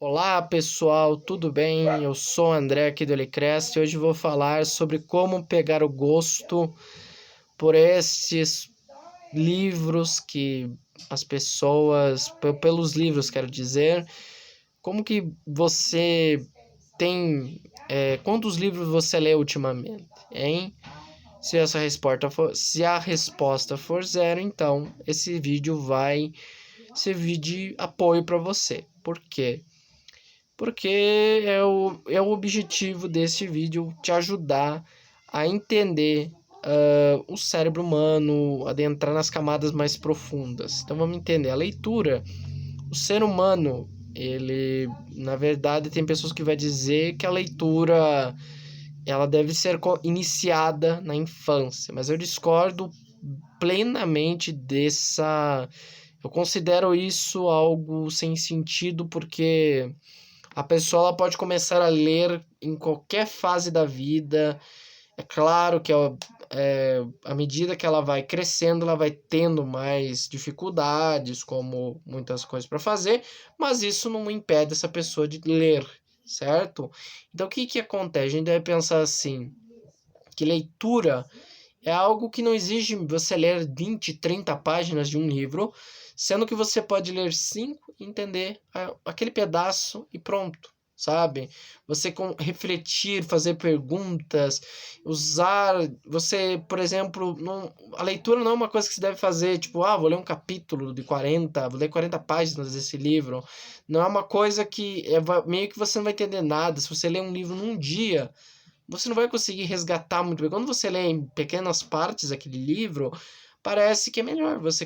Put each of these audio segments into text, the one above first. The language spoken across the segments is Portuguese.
Olá pessoal, tudo bem? Eu sou o André aqui do Elecrest e hoje vou falar sobre como pegar o gosto por estes livros que as pessoas, pelos livros quero dizer, como que você tem, quantos livros você lê ultimamente, hein? Se a resposta for zero, então esse vídeo vai servir de apoio para você. Por quê? Porque é o objetivo desse vídeo te ajudar a entender o cérebro humano, adentrar nas camadas mais profundas. Então vamos entender. A leitura, o ser humano, ele, na verdade, tem pessoas que vai dizer que a leitura ela deve ser iniciada na infância, mas eu discordo plenamente dessa. Eu considero isso algo sem sentido porque a pessoa ela pode começar a ler em qualquer fase da vida. É claro que à medida que ela vai crescendo, ela vai tendo mais dificuldades, como muitas coisas para fazer, mas isso não impede essa pessoa de ler, certo? Então, o que que acontece? A gente deve pensar assim, que leitura é algo que não exige você ler 20, 30 páginas de um livro, sendo que você pode ler 5 e entender aquele pedaço e pronto, sabe? Você refletir, fazer perguntas, usar. Você, por exemplo, a leitura não é uma coisa que você deve fazer, tipo, vou ler um capítulo de 40, vou ler 40 páginas desse livro. Não é uma coisa que meio que você não vai entender nada. Se você ler um livro num dia você não vai conseguir resgatar muito bem. Quando você lê em pequenas partes aquele livro, parece que é melhor. Você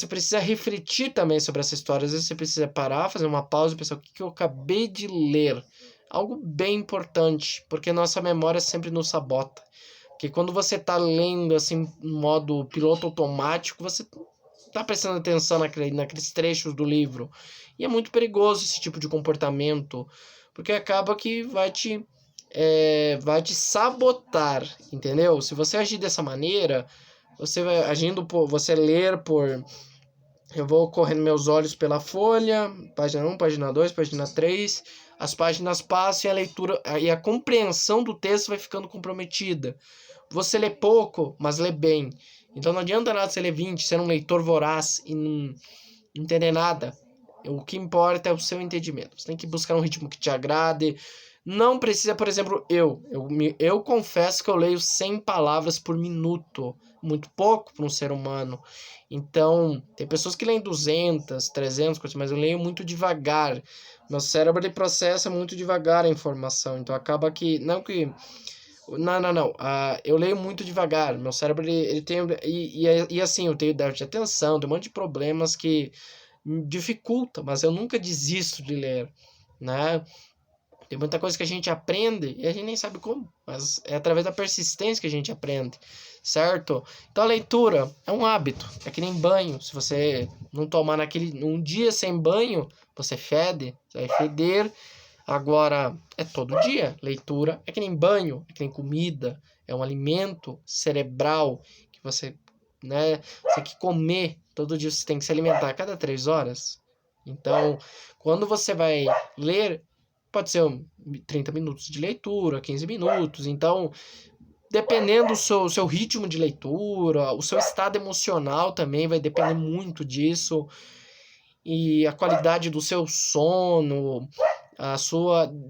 precisa refletir também sobre essa história. Às vezes você precisa parar, fazer uma pausa e pensar o que eu acabei de ler. Algo bem importante, porque nossa memória sempre nos sabota. Porque quando você está lendo assim, em modo piloto automático, você está prestando atenção naqueles trechos do livro. E é muito perigoso esse tipo de comportamento, porque acaba que vai te sabotar, entendeu? Se você agir dessa maneira, você vai agindo você ler por. Eu vou correndo meus olhos pela folha, página 1, página 2, página 3. As páginas passam e a leitura e a compreensão do texto vai ficando comprometida. Você lê pouco, mas lê bem. Então não adianta nada você ler 20, ser um leitor voraz e não entender nada. O que importa é o seu entendimento. Você tem que buscar um ritmo que te agrade. Não precisa, por exemplo, eu confesso que eu leio 100 palavras por minuto. Muito pouco para um ser humano. Então, tem pessoas que leem 200, 300 coisas, mas eu leio muito devagar. Meu cérebro ele processa muito devagar a informação. Então, acaba que. Não que. Não. Eu leio muito devagar. Meu cérebro ele tem. E assim, eu tenho déficit de atenção, tem um monte de problemas que dificulta, mas eu nunca desisto de ler, né? Tem muita coisa que a gente aprende e a gente nem sabe como, mas é através da persistência que a gente aprende, certo? Então a leitura é um hábito, é que nem banho. Se você não tomar um dia sem banho, você fede, você vai feder. Agora, é todo dia. Leitura é que nem banho, é que nem comida, é um alimento cerebral que você, né, você tem que comer. Todo dia você tem que se alimentar a cada 3 horas. Então, quando você vai ler, pode ser 30 minutos de leitura, 15 minutos. Então, dependendo do seu ritmo de leitura, o seu estado emocional também vai depender muito disso. E a qualidade do seu sono,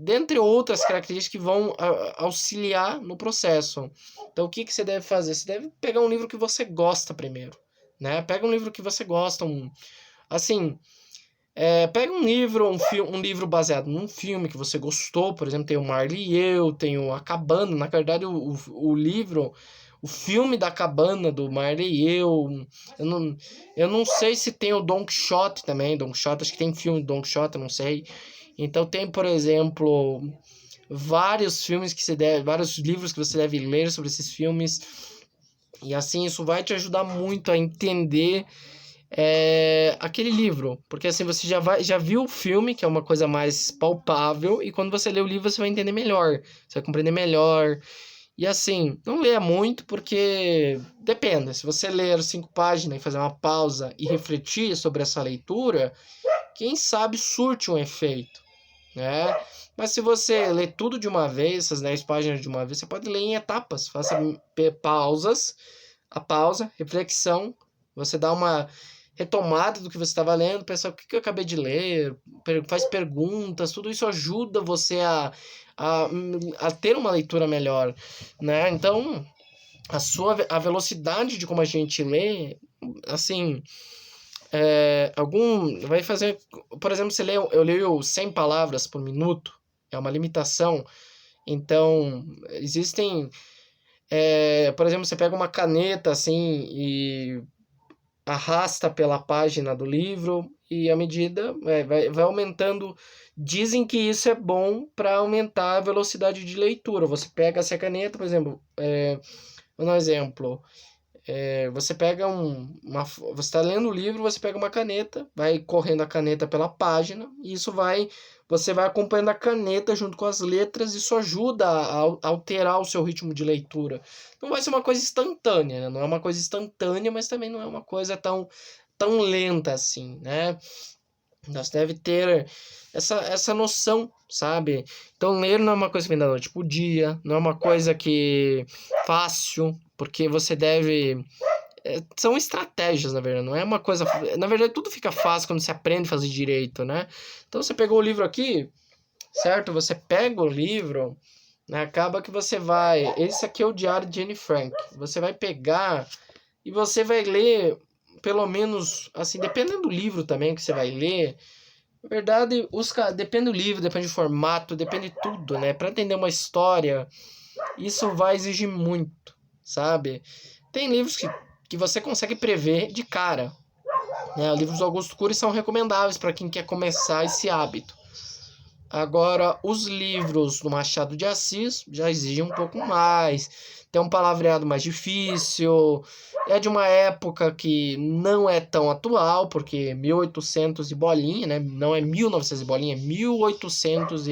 dentre outras características que vão auxiliar no processo. Então, o que você deve fazer? Você deve pegar um livro que você gosta primeiro, né? Pega um livro que você gosta, assim, pega um livro, um livro baseado num filme que você gostou, por exemplo, tem o Marley e eu, tem o A Cabana, na verdade o livro, o filme da Cabana do Marley e eu não, eu não sei se tem o Don Quixote também, Don Quixote, acho que tem filme do Don Quixote, eu não sei. Então tem, por exemplo, vários livros que você deve ler sobre esses filmes, e assim isso vai te ajudar muito a entender aquele livro, porque assim você já viu o filme, que é uma coisa mais palpável, e quando você lê o livro você vai entender melhor, você vai compreender melhor. E assim, não leia muito, porque depende. Se você ler 5 páginas e fazer uma pausa e refletir sobre essa leitura, quem sabe surte um efeito, né? Mas se você ler tudo de uma vez, essas 10 páginas de uma vez, você pode ler em etapas. Faça pausas, a pausa, reflexão, você dá uma retomada do que você estava lendo, pensa o que eu acabei de ler, faz perguntas, tudo isso ajuda você a, a ter uma leitura melhor, né? Então, a velocidade de como a gente lê, assim, vai fazer, por exemplo, eu leio 100 palavras por minuto, é uma limitação. Então, existem, por exemplo, você pega uma caneta assim e arrasta pela página do livro e à medida vai aumentando. Dizem que isso é bom para aumentar a velocidade de leitura. Você pega essa caneta, por exemplo, vou dar um exemplo. Você pega você está lendo o livro, você pega uma caneta, vai correndo a caneta pela página, e você vai acompanhando a caneta junto com as letras, isso ajuda a alterar o seu ritmo de leitura. Não vai ser uma coisa instantânea, né? Não é uma coisa instantânea, mas também não é uma coisa tão lenta assim, né? Nós deve ter essa noção, sabe? Então, ler não é uma coisa que vem da noite pro dia, não é uma coisa que fácil, porque você deve. São estratégias, na verdade, não é uma coisa. Na verdade, tudo fica fácil quando você aprende a fazer direito, né? Então, você pegou o livro aqui, certo? Você pega o livro, né? Acaba que você vai. Esse aqui é o Diário de Anne Frank. Você vai pegar e você vai ler, pelo menos, assim, dependendo do livro também que você vai ler. Na verdade, depende do livro, depende do formato, depende de tudo, né? Para entender uma história, isso vai exigir muito, sabe? Tem livros que você consegue prever de cara, né? Os livros do Augusto Cury são recomendáveis para quem quer começar esse hábito. Agora, os livros do Machado de Assis já exigem um pouco mais, tem um palavreado mais difícil, é de uma época que não é tão atual, porque 1800 e bolinha, né? Não é 1900 e bolinha, é 1800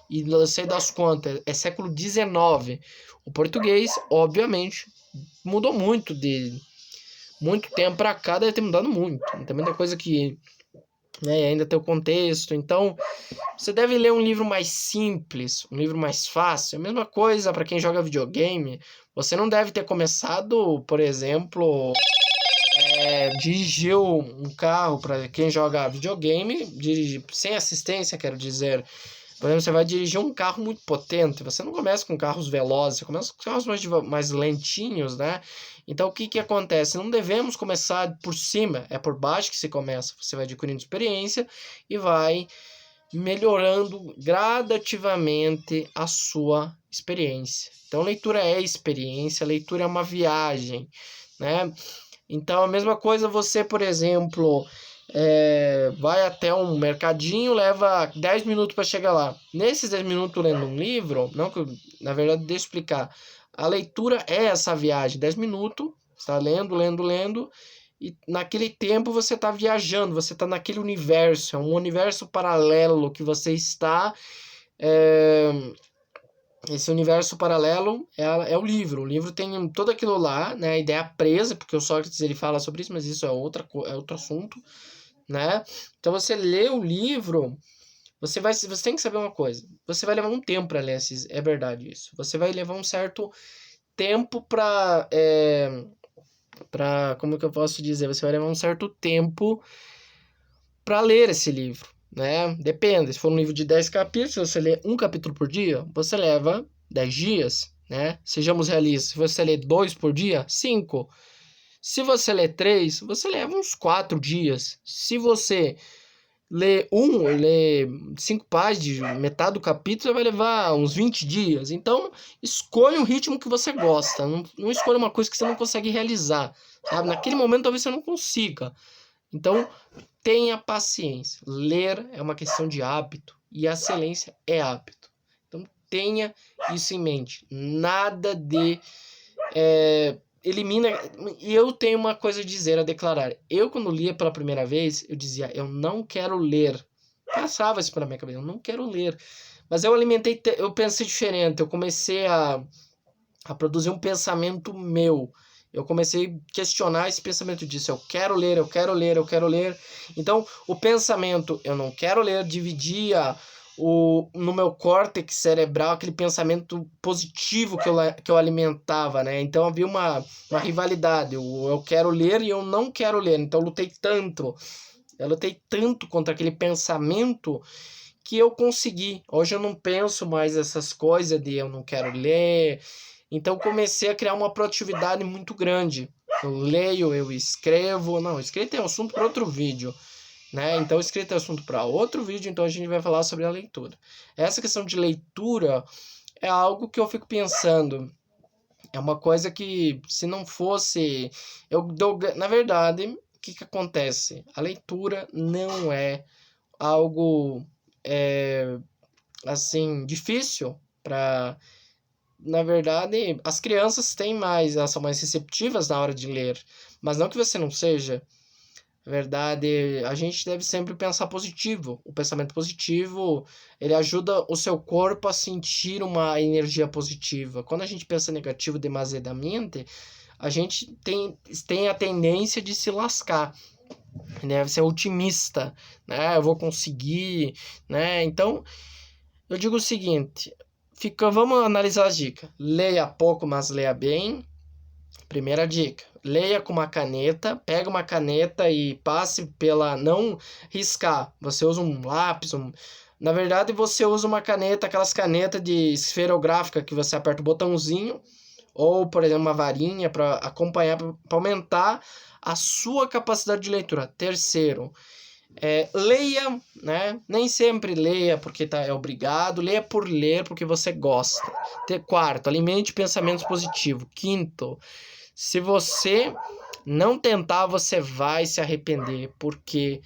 e não sei das contas, é século XIX. O português, obviamente, mudou muito de muito tempo para cá, deve ter mudado muito. Tem muita coisa que, né, ainda tem o contexto, então você deve ler um livro mais simples, um livro mais fácil. A mesma coisa para quem joga videogame. Você não deve ter começado, por exemplo, dirigir um carro para quem joga videogame, dirigir sem assistência, quero dizer. Por exemplo, você vai dirigir um carro muito potente. Você não começa com carros velozes, você começa com carros mais lentinhos, né? Então, o que acontece? Não devemos começar por cima, é por baixo que se começa. Você vai adquirindo experiência e vai melhorando gradativamente a sua experiência. Então, leitura é experiência, leitura é uma viagem, né? Então, a mesma coisa você, por exemplo, vai até um mercadinho, leva 10 minutos para chegar lá. Nesses 10 minutos lendo um livro, não que na verdade, deixa eu explicar. A leitura é essa viagem, 10 minutos, você está lendo, e naquele tempo você está viajando, você está naquele universo, é um universo paralelo que você está. Esse universo paralelo é o livro. O livro tem tudo aquilo lá, né? A ideia presa, porque o Sócrates ele fala sobre isso, mas isso é outro assunto, né? Então você lê o livro, você tem que saber uma coisa. Você vai levar um tempo para ler é verdade isso. Você vai levar um certo tempo como que eu posso dizer? Você vai levar um certo tempo para ler esse livro, né? Depende, se for um livro de 10 capítulos, se você lê um capítulo por dia, você leva 10 dias, né? Sejamos realistas, se você lê 2 por dia, 5. Se você lê 3, você leva uns 4 dias. Se você lê 5 páginas, de metade do capítulo, vai levar uns 20 dias. Então, escolha um ritmo que você gosta. Não escolha uma coisa que você não consegue realizar, sabe? Naquele momento, talvez você não consiga. Então, tenha paciência. Ler é uma questão de hábito e a excelência é hábito. Então, tenha isso em mente. Nada de elimina. E eu tenho uma coisa a dizer, a declarar. Eu, quando lia pela primeira vez, eu dizia, eu não quero ler. Passava isso pela minha cabeça, eu não quero ler. Mas eu pensei diferente. Eu comecei a produzir um pensamento meu. Eu comecei a questionar esse pensamento disso. Eu quero ler, eu quero ler, eu quero ler. Então, o pensamento, eu não quero ler, dividia no meu córtex cerebral aquele pensamento positivo que eu alimentava, né? Então, havia uma rivalidade. Eu quero ler e eu não quero ler. Então, eu lutei tanto. Eu lutei tanto contra aquele pensamento que eu consegui. Hoje eu não penso mais essas coisas de eu não quero ler. Então comecei a criar uma produtividade muito grande. Eu leio, eu escrevo. Não, escrita é assunto para outro vídeo, né? Então escrita é assunto para outro vídeo, então a gente vai falar sobre a leitura. Essa questão de leitura é algo que eu fico pensando. É uma coisa que, se não fosse, na verdade, o que acontece? A leitura não é algo assim difícil para, na verdade, as crianças têm mais, elas são mais receptivas na hora de ler, mas não que você não seja. Na verdade, a gente deve sempre pensar positivo. O pensamento positivo, ele ajuda o seu corpo a sentir uma energia positiva. Quando a gente pensa negativo demasiadamente, a gente tem a tendência de se lascar. Deve ser otimista, né? Eu vou conseguir, né? Então, eu digo o seguinte, vamos analisar as dicas. Leia pouco, mas leia bem. Primeira dica, leia com uma caneta, pega uma caneta e passe pela, não riscar, você usa um lápis, na verdade você usa uma caneta, aquelas canetas de esferográfica que você aperta o botãozinho, ou por exemplo uma varinha para acompanhar, para aumentar a sua capacidade de leitura. Terceiro, leia, né? Nem sempre leia porque é obrigado, leia por ler porque você gosta. Quarto, alimente pensamentos positivos. Quinto, se você não tentar, você vai se arrepender, porque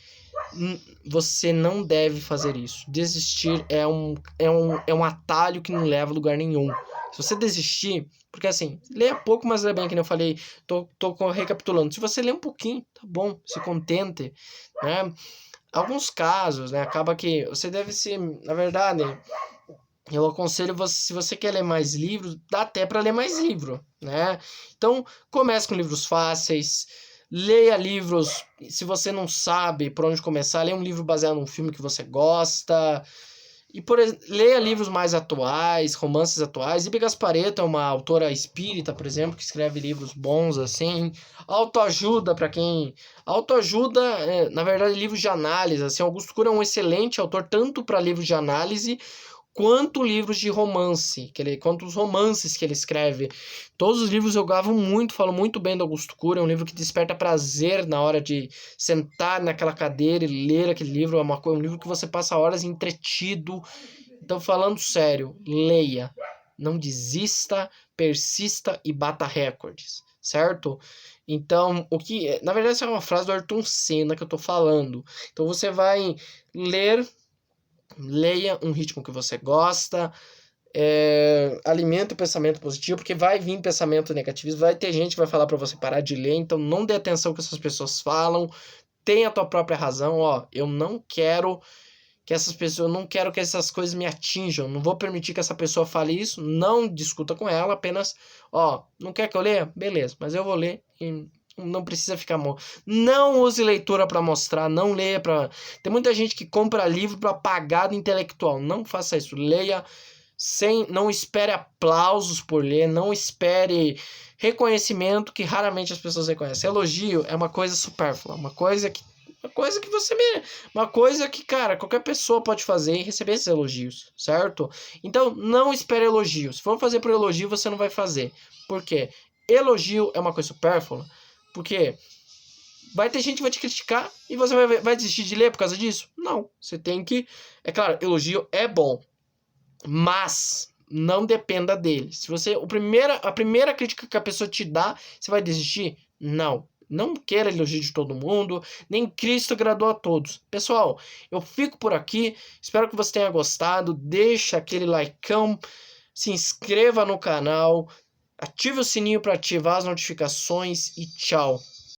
você não deve fazer isso. Desistir é um atalho que não leva a lugar nenhum. Se você desistir, porque assim, leia pouco, mas leia bem, que nem eu falei, tô recapitulando. Se você ler um pouquinho, tá bom, se contente, né? Alguns casos, né, acaba que você deve se, na verdade, eu aconselho você, se você quer ler mais livros, dá até para ler mais livro, né? Então, comece com livros fáceis, leia livros, se você não sabe por onde começar, leia um livro baseado num filme que você gosta, e leia livros mais atuais, romances atuais. Ibi Gasparetto é uma autora espírita, por exemplo, que escreve livros bons, assim. Autoajuda, para quem... Autoajuda, na verdade, livros de análise, assim. Augusto Cury é um excelente autor, tanto para livros de análise, quanto livros de romance, quanto os romances que ele escreve. Todos os livros eu gavo muito, falo muito bem do Augusto Cury, é um livro que desperta prazer na hora de sentar naquela cadeira e ler aquele livro, um livro que você passa horas entretido. Então, falando sério, leia, não desista, persista e bata recordes, certo? Então, na verdade, essa é uma frase do Ayrton Senna que eu tô falando. Então, você vai ler... Leia um ritmo que você gosta, alimente o pensamento positivo, porque vai vir pensamento negativo, vai ter gente que vai falar para você parar de ler, então não dê atenção ao que essas pessoas falam, tenha a tua própria razão, eu não quero que essas coisas me atinjam, não vou permitir que essa pessoa fale isso, não discuta com ela, apenas, não quer que eu leia? Beleza, mas eu vou ler e não precisa ficar... Não use leitura para mostrar, não leia para... Tem muita gente que compra livro para pagar do intelectual, não faça isso, leia não espere aplausos por ler, não espere reconhecimento, que raramente as pessoas reconhecem. Elogio é uma coisa supérflua, uma coisa que uma coisa que, cara, qualquer pessoa pode fazer e receber esses elogios, certo? Então, não espere elogios. Se for fazer por elogio, você não vai fazer. Por quê? Elogio é uma coisa supérflua, porque vai ter gente que vai te criticar e você vai desistir de ler por causa disso? Não, você tem que... É claro, elogio é bom, mas não dependa dele. Se você... A primeira crítica que a pessoa te dá, você vai desistir? Não. Não queira elogio de todo mundo, nem Cristo agradou a todos. Pessoal, eu fico por aqui, espero que você tenha gostado, deixa aquele likeão, se inscreva no canal, ative o sininho para ativar as notificações e tchau.